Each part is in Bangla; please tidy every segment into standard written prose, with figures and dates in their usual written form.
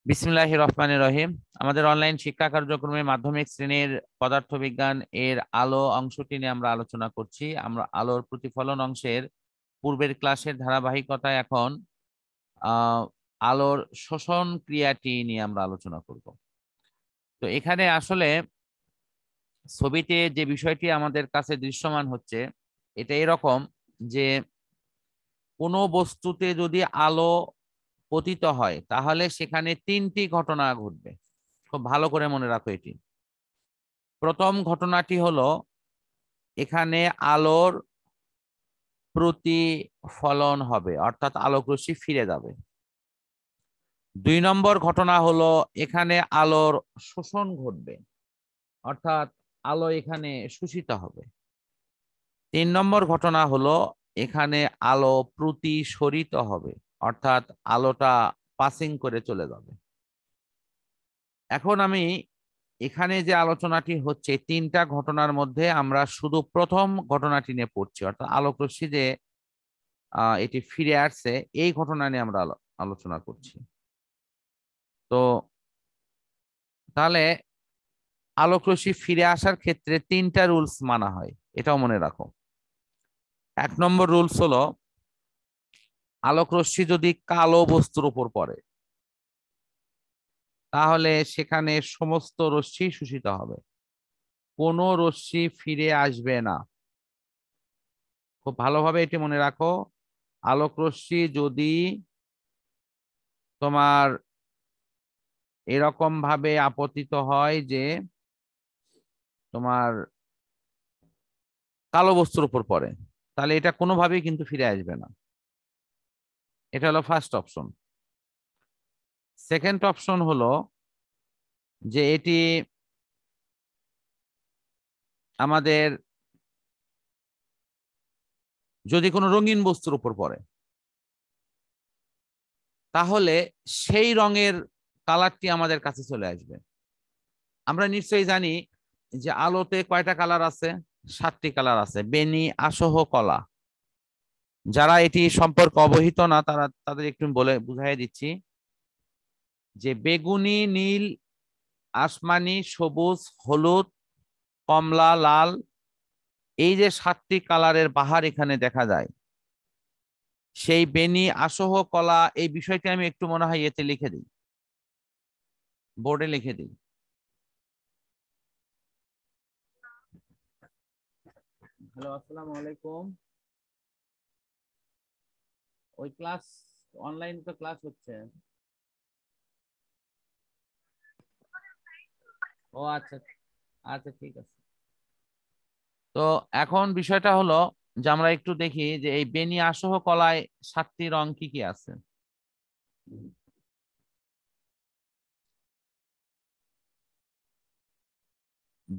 বিসমিল্লাহির রহমানির রহিম। আমাদের অনলাইন শিক্ষা কার্যক্রমে মাধ্যমিক শ্রেণীর পদার্থবিজ্ঞান এর আলো অংশটি নিয়ে আমরা আলোচনা করছি। আমরা আলোর প্রতিফলন অংশের পূর্বের ক্লাসের ধারাবাহিকতায় এখন আলোর শোষণ ক্রিয়াটি নিয়ে আমরা আলোচনা করব। তো এখানে আসলে ছবিতে যে বিষয়টি আমাদের কাছে দৃশ্যমান হচ্ছে এটা এরকম যে কোনো বস্তুতে যদি আলো পতিত হয় তাহলে সেখানে তিনটি ঘটনা ঘটবে। খুব ভালো করে মনে রাখো এটি। প্রথম ঘটনাটি হলো এখানে আলোর প্রতিফলন হবে, অর্থাৎ আলোক রশ্মি ফিরে যাবে। 2 নম্বর ঘটনা হলো এখানে আলোর শোষণ ঘটবে, অর্থাৎ আলো এখানে শোষিত হবে। 3 নম্বর ঘটনা হলো এখানে আলো প্রতিসরিত হবে, অর্থাৎ আলোটা পাসিং করে চলে যাবে। এখন আমি এখানে যে আলোচনাটি হচ্ছে 3টা ঘটনার মধ্যে আমরা শুধু প্রথম ঘটনাটি নিয়ে পড়ছি, অর্থাৎ আলোক রশ্মি যে এটি ফিরে আসছে এই ঘটনা নিয়ে আমরা আলোচনা করছি। তো তাহলে আলোক রশ্মি ফিরে আসার ক্ষেত্রে 3টা রুলস মানা হয়, এটাও মনে রাখো। 1 নম্বর রুলস হলো আলোক রশ্মি যদি কালো বস্তুর উপর পড়ে তাহলে সেখানে সমস্ত রশ্মি শোষিত হবে, কোনো রশ্মি ফিরে আসবে না। খুব ভালোভাবে এটি মনে রাখো। আলোক রশ্মি যদি তোমার এরকম ভাবে আপতিত হয় যে তোমার কালো বস্তুর উপর পড়ে তাহলে এটা কোনোভাবেই কিন্তু ফিরে আসবে না। এটা হলো ফার্স্ট অপশন। সেকেন্ড অপশন হলো যে এটি আমাদের যদি কোনো রঙিন বস্তুর উপর পড়ে তাহলে সেই রঙের কালারটি আমাদের কাছে চলে আসবে। আমরা নিশ্চয়ই জানি যে আলোতে কয়টা কালার আছে? 7টি কালার আছে, বেনি আসহ কলা। যারা এটি সম্পর্কে অবহিত না তাদের একটু বলে বুঝাই দিচ্ছি যে বেগুনি, নীল, আসমানি, সবুজ, হলুদ, কমলা, লাল, এই যে 7টি কালারের বাহার এখানে দেখা যায়, সেই বেনি আসহ কলা এই বিষয়টি আমি একটু মনে হয় এতে লিখে দিই, বোর্ডে লিখে দিই। হ্যালো, আসসালামু আলাইকুম। ওই ক্লাস অনলাইন তো ক্লাস হচ্ছে। ও আচ্ছা আচ্ছা, ঠিক আছে। তো এখন বিষয়টা হলো যে আমরা একটু দেখি যে এই বেনি আসহ কলায় 7টি রং কি কি আছে।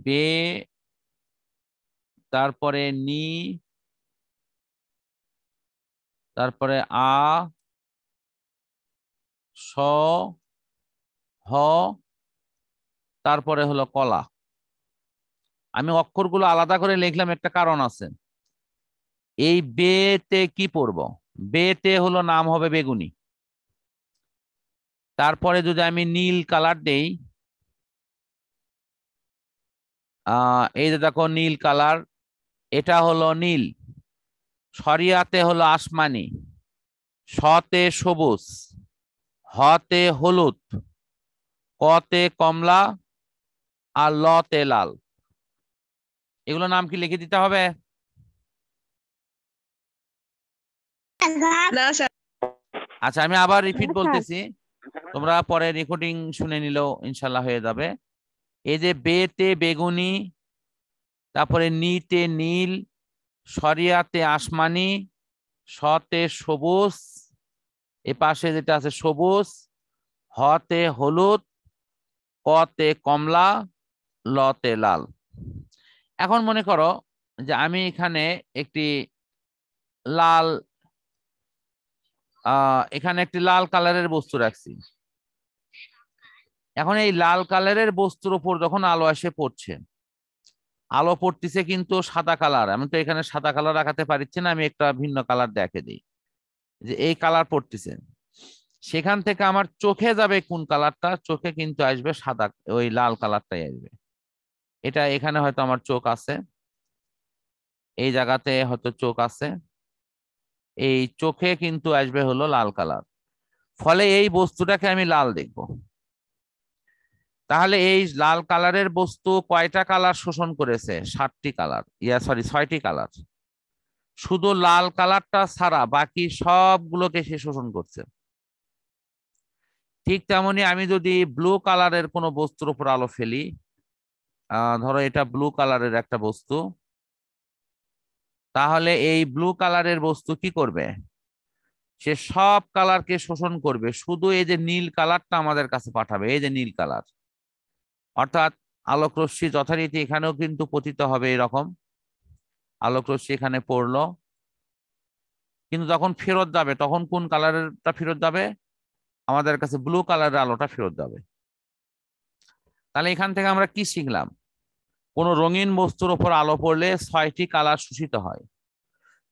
বে, তারপরে নি, তারপরে আ, স, হ, তারপরে হলো কলা। আমি অক্ষরগুলো আলাদা করে লিখলাম, একটা কারণ আছে। এই বেতে কি পড়ব? বেতে হলো নাম হবে বেগুনি। তারপরে যদি আমি নীল কালার দেই, এই যে দেখো নীল কালার, এটা হলো নীল। সরিয়াতে হলো আসমানি, শতে সবুজ, হতে হলুদ, কতে কমলা, আর লতে লাল। এগুলো নাম কি লিখে দিতে হবে? আচ্ছা, আমি আবার রিপিট বলতেছি, তোমরা পরে রেকর্ডিং শুনে নিলেও ইনশাল্লাহ হয়ে যাবে। এই যে বেতে বেগুনি, তারপরে নিতে নীল, সরিয়াতে আসমানি, শতে সবুজ, এ পাশে যেটা আছে সবুজ, হতে হলুদ, কতে কমলা, লতে লাল। এখন মনে করো যে আমি এখানে একটি লাল এখানে একটি লাল কালারের বস্তু রাখছি। এখন এই লাল কালারের বস্তুর উপর যখন আলো এসে পড়ছে, আলো পড়তেছে কিন্তু সাদা কালার। আমি তো এখানে সাদা কালার রাখাতে পারছি না, আমি একটা ভিন্ন কালার দেখে দিই যে এই কালার পড়তেছে। সেখান থেকে আমার চোখে যাবে কোন কালারটা, চোখে কিন্তু আসবে সাদা, ওই লাল কালারটাই আসবে। এটা এখানে হয়তো আমার চোখ আছে, এই জায়গাতে হয়তো চোখ আছে, এই চোখে কিন্তু আসবে হলো লাল কালার। ফলে এই বস্তুটাকে আমি লাল দেখব। তাহলে এই লাল কালারের বস্তু কয়টা কালার শোষণ করেছে? 7টি কালার, সরি 6টি কালার। শুধু লাল কালারটা ছাড়া বাকি সবগুলোকে সে শোষণ করছে। ঠিক তেমনি আমি যদি ব্লু কালারের কোনো বস্তুর উপর আলো ফেলি, ধরো এটা ব্লু কালারের একটা বস্তু, তাহলে এই ব্লু কালারের বস্তু কি করবে? সে সব কালারকে শোষণ করবে, শুধু এই যে নীল কালারটা আমাদের কাছে পাঠাবে, এই যে নীল কালার। অর্থাৎ আলোক রশ্মি যথারীতি এখানেও কিন্তু পতিত হবে এরকম, আলোক রশ্মি এখানে পড়লো, কিন্তু যখন ফেরত যাবে তখন কোন কালারেরটা ফেরত যাবে? আমাদের কাছে ব্লু কালারের আলোটা ফেরত যাবে। তাহলে এখান থেকে আমরা কি শিখলাম? কোন রঙিন বস্তুর উপর আলো পড়লে 6টি কালার শোষিত হয়,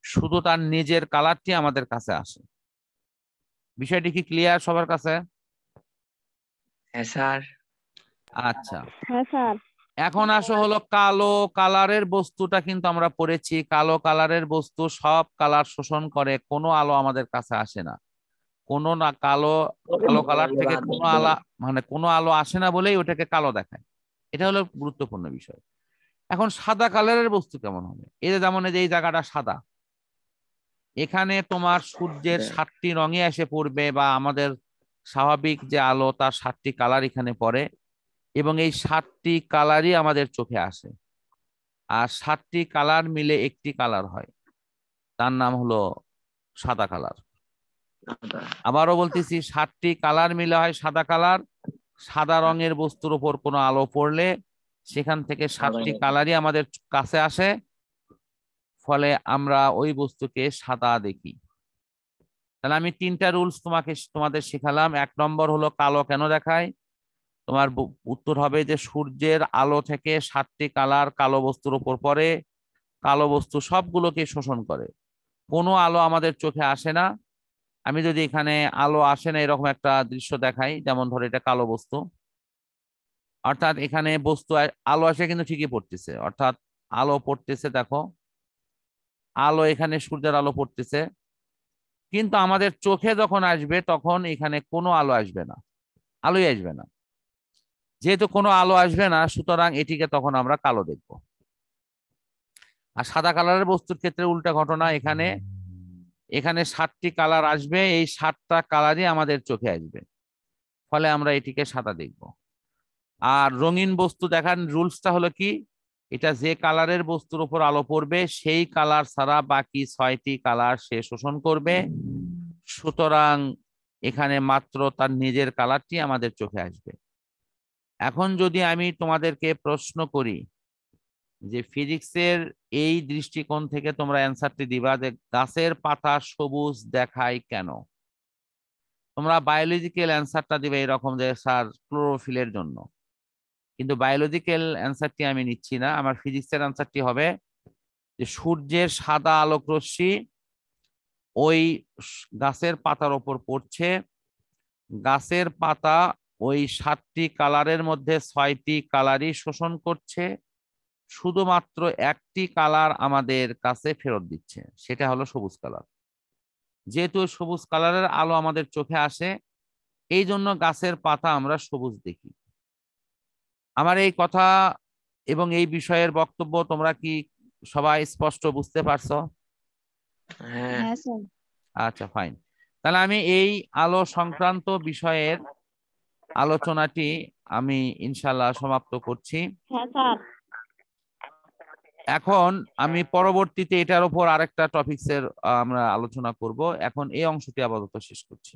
শুধু তার নিজের কালারটি আমাদের কাছে আসে। বিষয়টি কি ক্লিয়ার সবার কাছে? হ্যাঁ স্যার। আচ্ছা, হ্যাঁ স্যার। এখন আসো হলো কালো কালারের বস্তুটা কিন্তু আমরা পড়েছি। কালো কালারের বস্তু সব কালার শোষণ করে, কোনো আলো আমাদের কাছে আসে না। কোনো না কালো, কালো কালার থেকে কোনো আলো, মানে কোনো আলো আসে না বলেই ওটাকে কালো দেখায়। এটা হলো গুরুত্বপূর্ণ বিষয়। এখন সাদা কালারের বস্তু কেমন হবে? এই যে যেমন এই যে এই জায়গাটা সাদা, এখানে তোমার সূর্যের 7টি রঙে এসে পড়বে, বা আমাদের স্বাভাবিক যে আলো তার 7টি কালার এখানে পড়ে, এবং এই 7টি কালারই আমাদের চোখে আসে। আর 7টি কালার মিলে একটি কালার হয়, তার নাম হলো সাদা কালার। আবারও বলতেছি, 7টি কালার মিলে হয় সাদা কালার। সাদা রঙের বস্তুর উপর কোনো আলো পড়লে সেখান থেকে 7টি কালারই আমাদের কাছে আসে, ফলে আমরা ওই বস্তুকে সাদা দেখি। তাহলে আমি 3টা রুলস তোমাদের শেখালাম। 1 নম্বর হলো কালো কেন দেখায়? তোমার উত্তর হবে যে সূর্যের আলো থেকে 7টি কালার কালো বস্তুর উপর পড়ে, কালো বস্তু সবগুলোকে শোষণ করে, কোনো আলো আমাদের চোখে আসে না। আমি যদি এখানে আলো আসে না এরকম একটা দৃশ্য দেখাই, যেমন ধরো এটা কালো বস্তু, অর্থাৎ এখানে বস্তু আলো আসে কিন্তু ঠিকই পড়তেছে, অর্থাৎ আলো পড়তেছে, দেখো আলো এখানে সূর্যের আলো পড়তেছে, কিন্তু আমাদের চোখে যখন আসবে তখন এখানে কোনো আলো আসবে না, আলোই আসবে না। যেহেতু কোনো আলো আসবে না, সুতরাং এটিকে তখন আমরা কালো দেখব। আর সাদা কালারের বস্তুর ক্ষেত্রে উল্টা ঘটনা, এখানে এখানে 7টি কালার আসবে, এই 7টা কালারই আমাদের চোখে আসবে, ফলে আমরা এটিকে সাদা দেখব। আর রঙিন বস্তু দেখার রুলসটা হলো কি? এটা যে কালারের বস্তুর উপর আলো পড়বে সেই কালার ছাড়া বাকি 6টি কালার সে শোষণ করবে, সুতরাং এখানে মাত্র তার নিজের কালারটি আমাদের চোখে আসবে। এখন যদি আমি তোমাদেরকে প্রশ্ন করি যে ফিজিক্সের এই দৃষ্টিকোণ থেকে তোমরা অ্যান্সারটি দিবা যে গাছের পাতা সবুজ দেখায় কেন, তোমরা বায়োলজিক্যাল অ্যান্সারটা দিবে এরকম যে স্যার ক্লোরোফিলের জন্য। কিন্তু বায়োলজিক্যাল অ্যান্সারটি আমি নিচ্ছি না, আমার ফিজিক্সের অ্যান্সারটি হবে যে সূর্যের সাদা আলোক রশ্মি ওই গাছের পাতার ওপর পড়ছে, গাছের পাতা ওই 7টি কালারের মধ্যে 6টি কালারই শোষণ করছে, শুধুমাত্র একটি কালার আমাদের কাছে ফেরত দিচ্ছে, সেটা হলো সবুজ কালার। যেহেতু সবুজ কালারের আলো আমাদের চোখে আসে, এই জন্য গাছের পাতা আমরা সবুজ দেখি। আমার এই কথা এবং এই বিষয়ের বক্তব্য তোমরা কি সবাই স্পষ্ট বুঝতে পারছো? হ্যাঁ স্যার। আচ্ছা, ফাইন। তাহলে আমি এই আলো সংক্রান্ত বিষয়ের আলোচনাটি আমি ইনশাল্লাহ সমাপ্ত করছি। হ্যাঁ স্যার। এখন আমি পরবর্তীতে এটার উপর আরেকটা টপিকসের আমরা আলোচনা করব। এখন এই অংশটি আপাতত শেষ করছি।